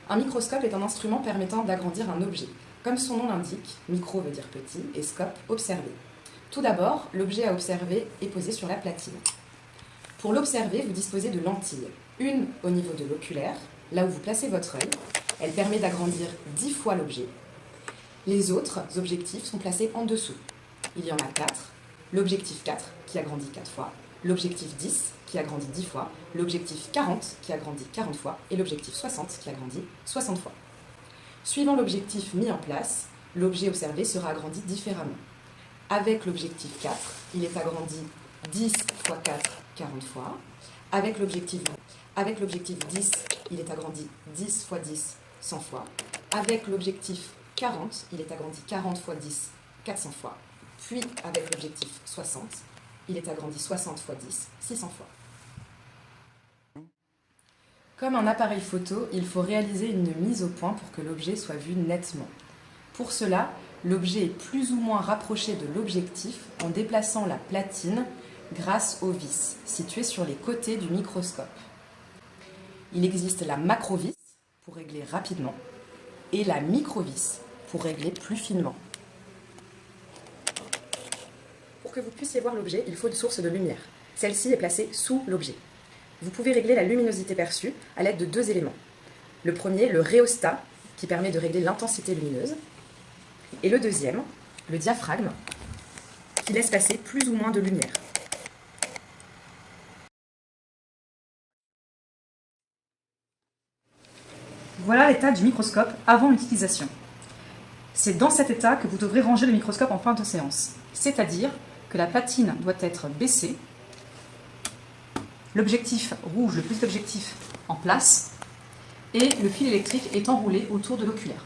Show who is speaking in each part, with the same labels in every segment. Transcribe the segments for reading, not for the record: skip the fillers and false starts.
Speaker 1: Un microscope est un instrument permettant d'agrandir un objet. Comme son nom l'indique, micro veut dire petit et scope, observer. Tout d'abord, l'objet à observer est posé sur la platine. Pour l'observer, vous disposez de lentilles. Une au niveau de l'oculaire, là où vous placez votre œil. Elle permet d'agrandir 10 fois l'objet. Les autres objectifs sont placés en dessous. Il y en a 4. L'objectif 4 qui agrandit 4 fois, l'objectif 10 qui agrandit 10 fois, l'objectif 40 qui agrandit 40 fois et l'objectif 60 qui agrandit 60 fois. Suivant l'objectif mis en place, l'objet observé sera agrandi différemment. Avec l'objectif 4, il est agrandi 10 fois 4, 40 fois. Avec l'objectif 10, il est agrandi 10 fois 10, 100 fois. Avec l'objectif 40, il est agrandi 40 fois 10, 400 fois. Puis, avec l'objectif 60, il est agrandi 60 fois 10, 600 fois. Comme un appareil photo, il faut réaliser une mise au point pour que l'objet soit vu nettement. Pour cela, l'objet est plus ou moins rapproché de l'objectif en déplaçant la platine grâce aux vis situées sur les côtés du microscope. Il existe la macrovis pour régler rapidement et la microvis pour régler plus finement. Pour que vous puissiez voir l'objet, il faut une source de lumière. Celle-ci est placée sous l'objet. Vous pouvez régler la luminosité perçue à l'aide de 2 éléments. Le premier, le rhéostat, qui permet de régler l'intensité lumineuse. Et le deuxième, le diaphragme, qui laisse passer plus ou moins de lumière.
Speaker 2: Voilà l'état du microscope avant l'utilisation. C'est dans cet état que vous devrez ranger le microscope en fin de séance. C'est-à-dire que la platine doit être baissée, l'objectif rouge, le petit objectif, en place, et le fil électrique est enroulé autour de l'oculaire.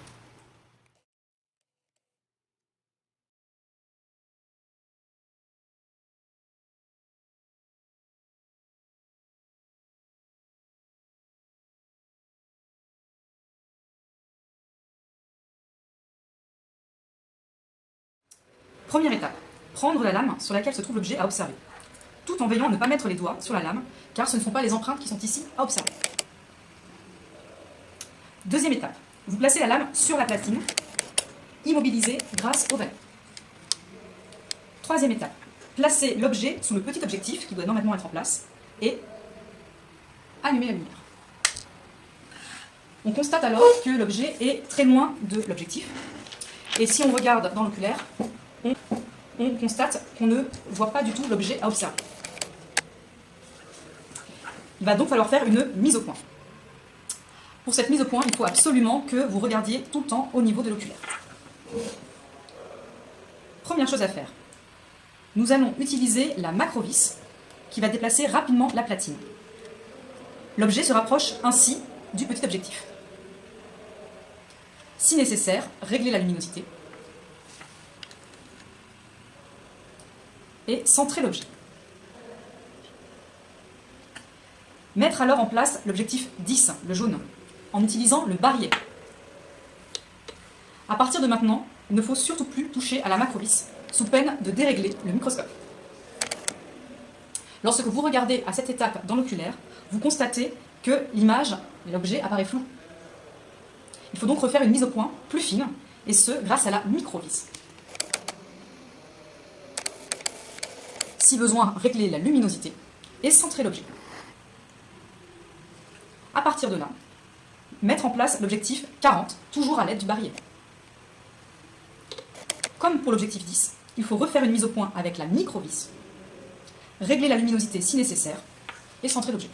Speaker 2: Première étape, prendre la lame sur laquelle se trouve l'objet à observer, tout en veillant à ne pas mettre les doigts sur la lame, car ce ne sont pas les empreintes qui sont ici à observer. Deuxième étape, vous placez la lame sur la platine, immobilisée grâce au valet. Troisième étape, placez l'objet sous le petit objectif qui doit normalement être en place et allumez la lumière. On constate alors que l'objet est très loin de l'objectif. Et si on regarde dans l'oculaire, on constate qu'on ne voit pas du tout l'objet à observer. Il va donc falloir faire une mise au point. Pour cette mise au point, il faut absolument que vous regardiez tout le temps au niveau de l'oculaire. Première chose à faire, nous allons utiliser la macrovis qui va déplacer rapidement la platine. L'objet se rapproche ainsi du petit objectif. Si nécessaire, réglez la luminosité et centrer l'objet. Mettre alors en place l'objectif 10, le jaune, en utilisant le barillet. À partir de maintenant, il ne faut surtout plus toucher à la macrovis, sous peine de dérégler le microscope. Lorsque vous regardez à cette étape dans l'oculaire, vous constatez que l'image, l'objet apparaît flou. Il faut donc refaire une mise au point plus fine, et ce, grâce à la microvis. Si besoin, régler la luminosité et centrer l'objet. À partir de là, mettre en place l'objectif 40, toujours à l'aide du barillet. Comme pour l'objectif 10, il faut refaire une mise au point avec la microvis, régler la luminosité si nécessaire et centrer l'objet.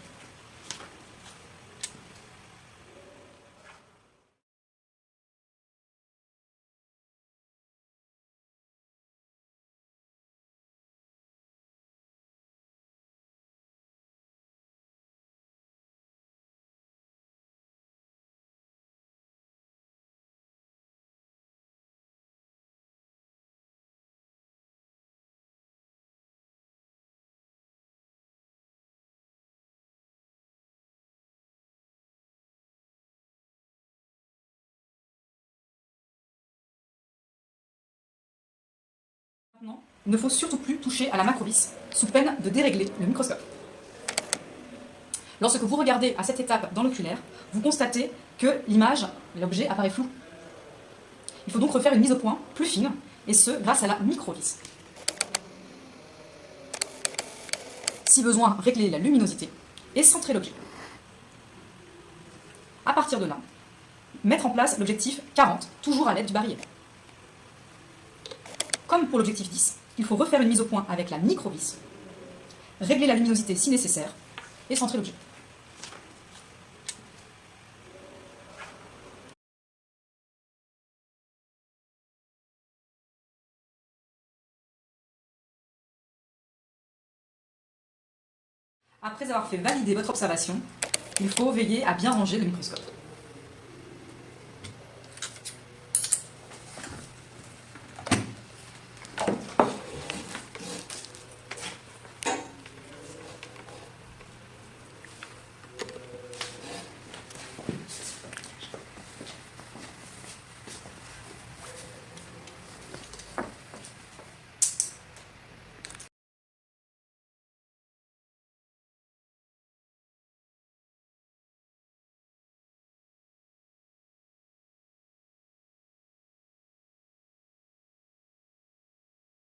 Speaker 2: Maintenant, il ne faut surtout plus toucher à la macrovis, sous peine de dérégler le microscope. Lorsque vous regardez à cette étape dans l'oculaire, vous constatez que l'image, l'objet apparaît flou. Il faut donc refaire une mise au point plus fine, et ce, grâce à la micro-vis. Si besoin, régler la luminosité et centrer l'objet. À partir de là, mettre en place l'objectif 40, toujours à l'aide du barillet. Comme pour l'objectif 10, il faut refaire une mise au point avec la micro-vis, régler la luminosité si nécessaire et centrer l'objet. Après avoir fait valider votre observation, il faut veiller à bien ranger le microscope.